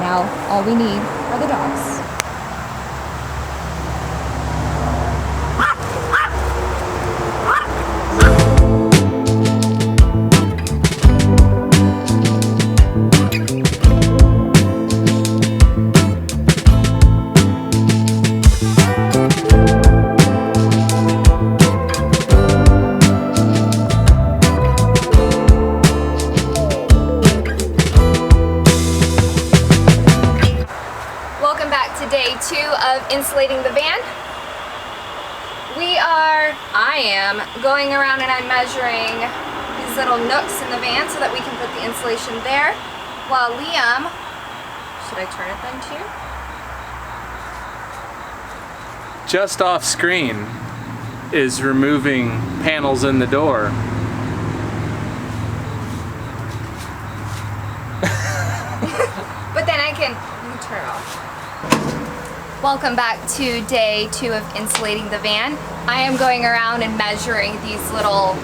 Now all we need are the dogs. Day 2 of insulating the van. I am going around and I'm measuring these little nooks in the van so that we can put the insulation there, while Liam, should I turn it then to you? Just off screen is removing panels in the door. But then you can turn it off. Welcome back to day 2 of insulating the van. I am going around and measuring these little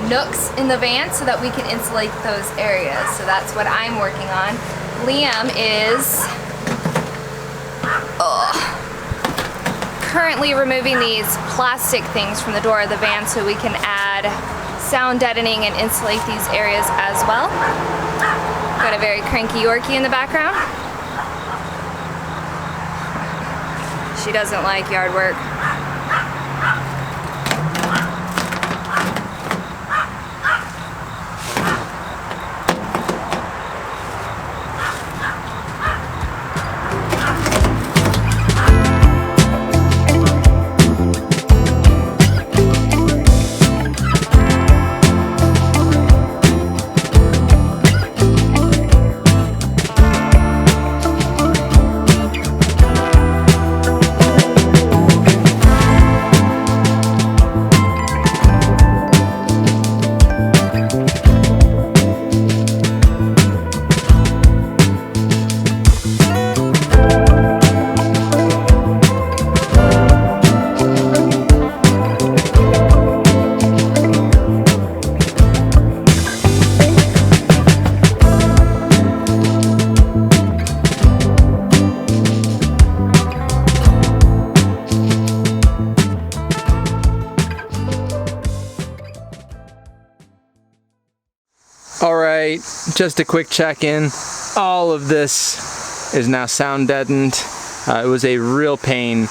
nooks in the van so that we can insulate those areas. So that's what I'm working on. Liam is currently removing these plastic things from the door of the van so we can add sound deadening and insulate these areas as well. Got a very cranky Yorkie in the background. She doesn't like yard work. Alright, just a quick check-in. All of this is now sound deadened. It was a real pain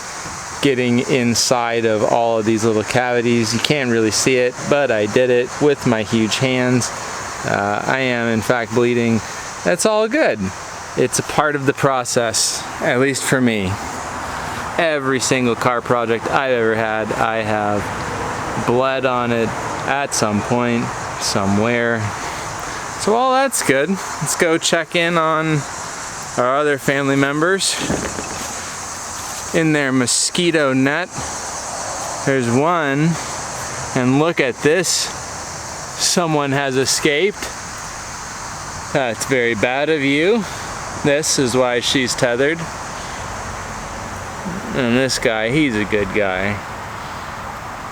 getting inside of all of these little cavities. You can't really see it, but I did it with my huge hands. I am in fact bleeding. That's all good. It's a part of the process, at least for me. Every single car project I've ever had, I have bled on it at some point, somewhere. So all that's good. Let's go check in on our other family members in their mosquito net. There's one, and look at this. Someone has escaped. That's very bad of you. This is why she's tethered. And this guy, he's a good guy.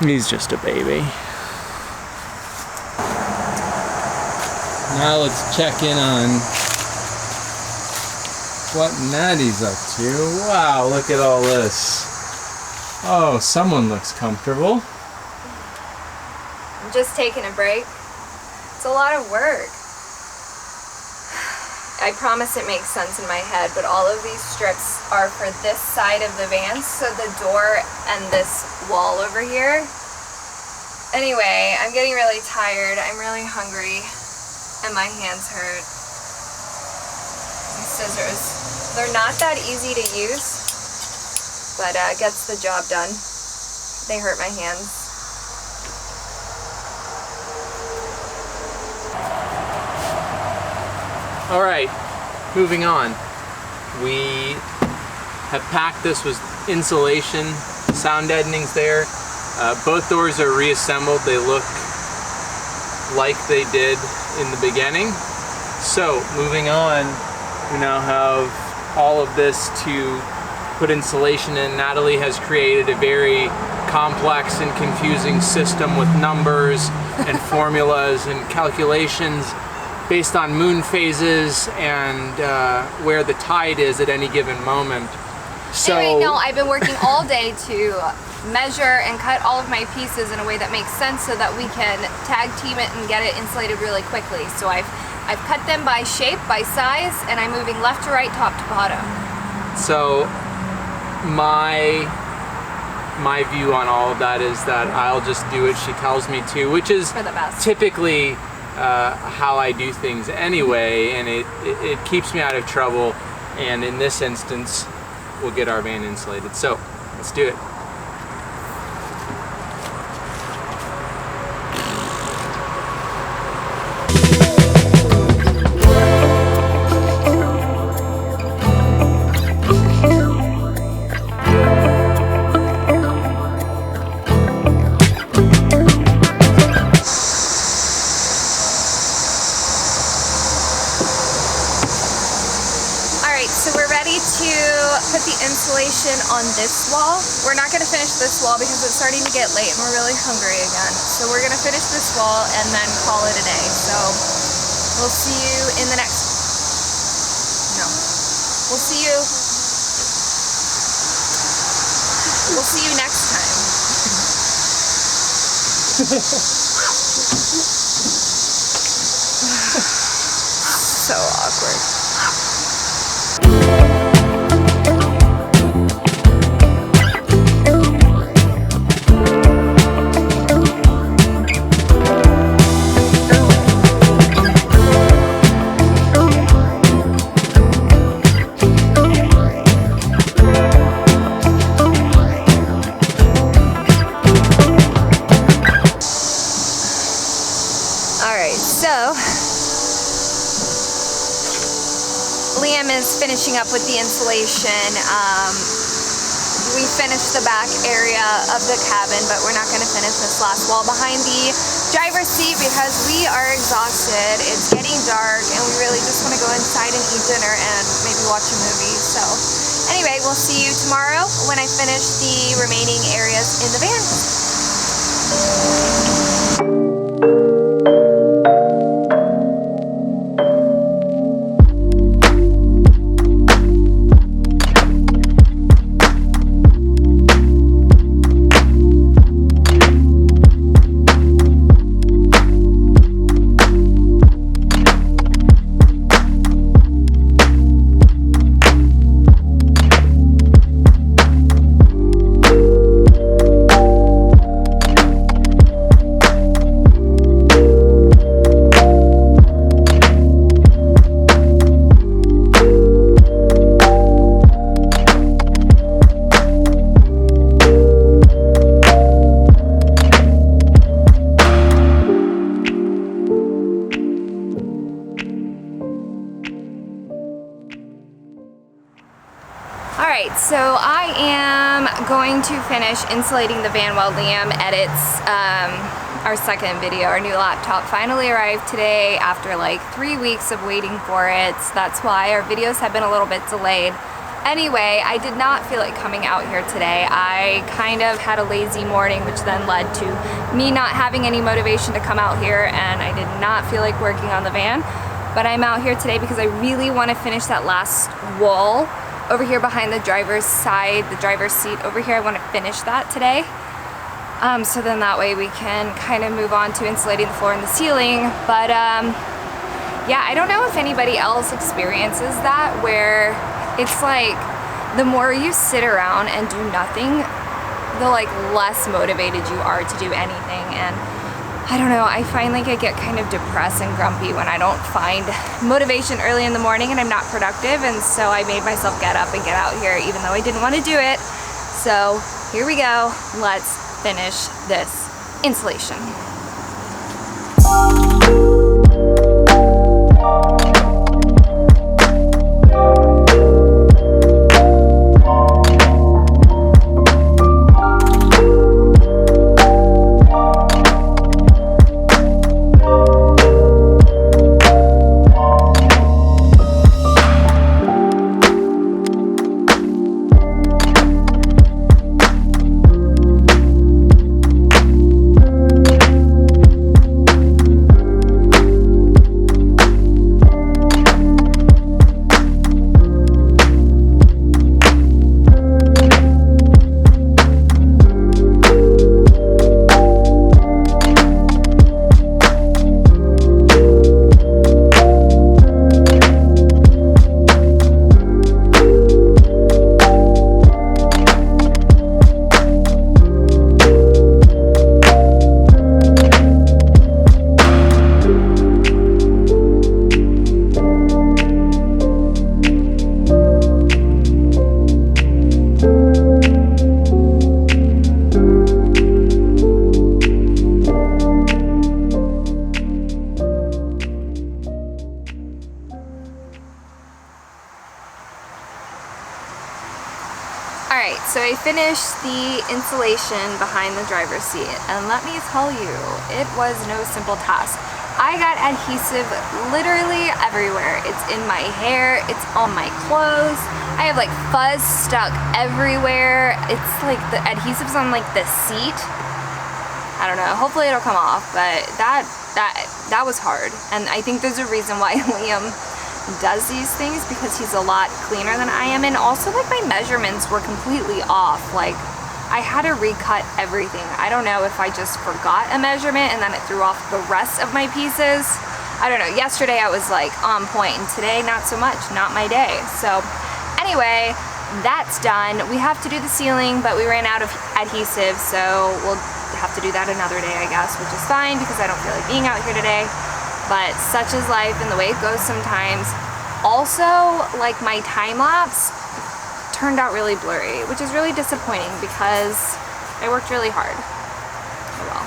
He's just a baby. Now let's check in on what Maddie's up to. Wow, look at all this. Oh, someone looks comfortable. I'm just taking a break. It's a lot of work. I promise it makes sense in my head, but all of these strips are for this side of the van, so the door and this wall over here. Anyway, I'm getting really tired. I'm really hungry. And my hands hurt. These scissors, they're not that easy to use, but gets the job done. They hurt my hands. All right, moving on. We have packed this with insulation, sound deadening's there. Both doors are reassembled. They look like they did in the beginning. So moving on, we now have all of this to put insulation in. Natalie has created a very complex and confusing system with numbers and formulas and calculations. based on moon phases and where the tide is at any given moment. So anyway, no, I've been working all day to measure and cut all of my pieces in a way that makes sense so that we can tag team it and get it insulated really quickly. So I've cut them by shape, by size, and I'm moving left to right, top to bottom. So my view on all of that is that I'll just do what she tells me to, which is for the best. Typically how I do things anyway, and it keeps me out of trouble, and in this instance we'll get our van insulated. So let's do it. Put the insulation on this wall. We're not going to finish this wall because it's starting to get late and we're really hungry again. So we're going to finish this wall and then call it a day. So we'll see you in the next... No. We'll see you next time. So awkward. Liam is finishing up with the insulation. We finished the back area of the cabin, but we're not going to finish this last wall behind the driver's seat because we are exhausted. It's getting dark and we really just want to go inside and eat dinner and maybe watch a movie. So anyway, we'll see you tomorrow when I finish the remaining areas in the van. Alright, so I am going to finish insulating the van while Liam edits our second video. Our new laptop finally arrived today after like 3 weeks of waiting for it. So that's why our videos have been a little bit delayed. Anyway, I did not feel like coming out here today. I kind of had a lazy morning, which then led to me not having any motivation to come out here, and I did not feel like working on the van. But I'm out here today because I really want to finish that last wall over here behind the driver's side, the driver's seat over here. I want to finish that today. So then that way we can kind of move on to insulating the floor and the ceiling. But yeah, I don't know if anybody else experiences that, where it's like the more you sit around and do nothing, the like less motivated you are to do anything. And I don't know, I find like I get kind of depressed and grumpy when I don't find motivation early in the morning and I'm not productive, and so I made myself get up and get out here even though I didn't want to do it. So here we go, let's finish this insulation. Alright, so I finished the insulation behind the driver's seat, and let me tell you, it was no simple task. I got adhesive literally everywhere. It's in my hair, it's on my clothes, I have like fuzz stuck everywhere. It's like the adhesive's on like the seat. I don't know, hopefully it'll come off, but that was hard. And I think there's a reason why Liam does these things, because he's a lot cleaner than I am, and also like my measurements were completely off. Like I had to recut everything. I don't know if I just forgot a measurement and then it threw off the rest of my pieces. I don't know, yesterday I was like on point, and today not so much, not my day. So anyway, that's done. We have to do the ceiling, but we ran out of adhesive, so we'll have to do that another day, I guess, which is fine because I don't feel like being out here today. But such is life and the way it goes sometimes. Also, like my time lapse turned out really blurry, which is really disappointing because I worked really hard. Oh well.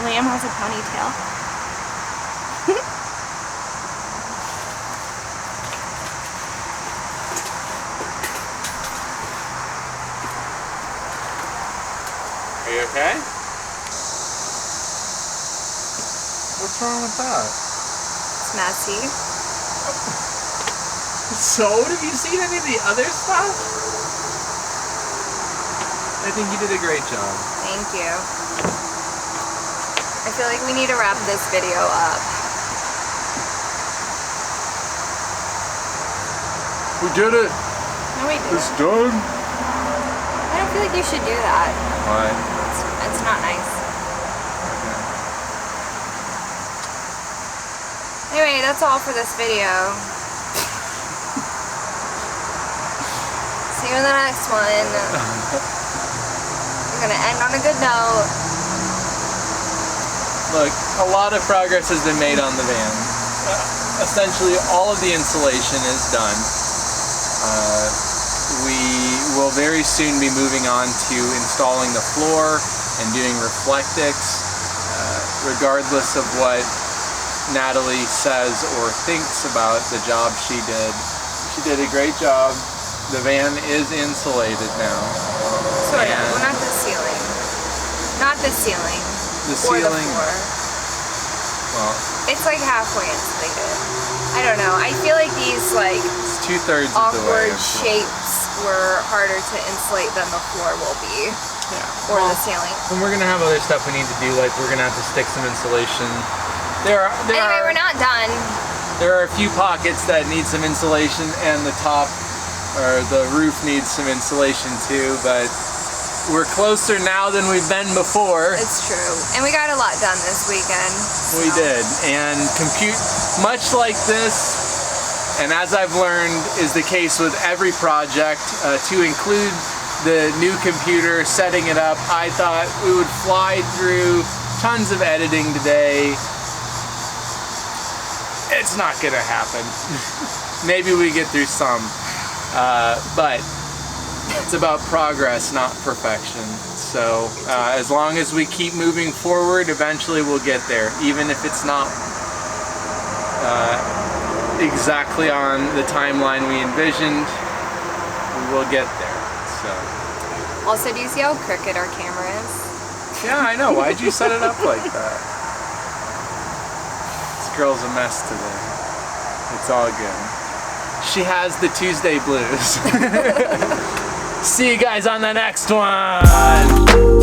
Liam has a ponytail. Are you okay? What's wrong with that? It's messy. So, have you seen any of the other stuff? I think you did a great job. Thank you. I feel like we need to wrap this video up. We did it! No, we didn't. It's done! I don't feel like you should do that. Why? It's not nice. Okay. Anyway, that's all for this video. See you in the next one. We're gonna end on a good note. Look, a lot of progress has been made on the van. Essentially, all of the insulation is done. We will very soon be moving on to installing the floor and doing Reflectix. Regardless of what Natalie says or thinks about the job she did a great job. The van is insulated now. Sort of. Well, not the ceiling. Not the ceiling. The or ceiling. The floor. Well, it's like halfway insulated. I don't know. I feel like these like it's 2/3 of the way. awkward shapes were harder to insulate than the floor will be. Yeah. Or the ceiling. And we're gonna have other stuff we need to do, like we're gonna have to stick some insulation. Anyway, we're not done. There are a few pockets that need some insulation, and the top or the roof needs some insulation too, but we're closer now than we've been before. It's true. And we got a lot done this weekend. So. We did. And much like this, and as I've learned is the case with every project, to include the new computer, setting it up, I thought we would fly through tons of editing today. It's not gonna happen. Maybe we get through some, but it's about progress, not perfection. So as long as we keep moving forward, eventually we'll get there, even if it's not exactly on the timeline we envisioned. We will get there. So. Also, do you see how crooked our camera is? Yeah, I know. Why'd you set it up like that? This girl's a mess today. It's all good. She has the Tuesday blues. See you guys on the next one.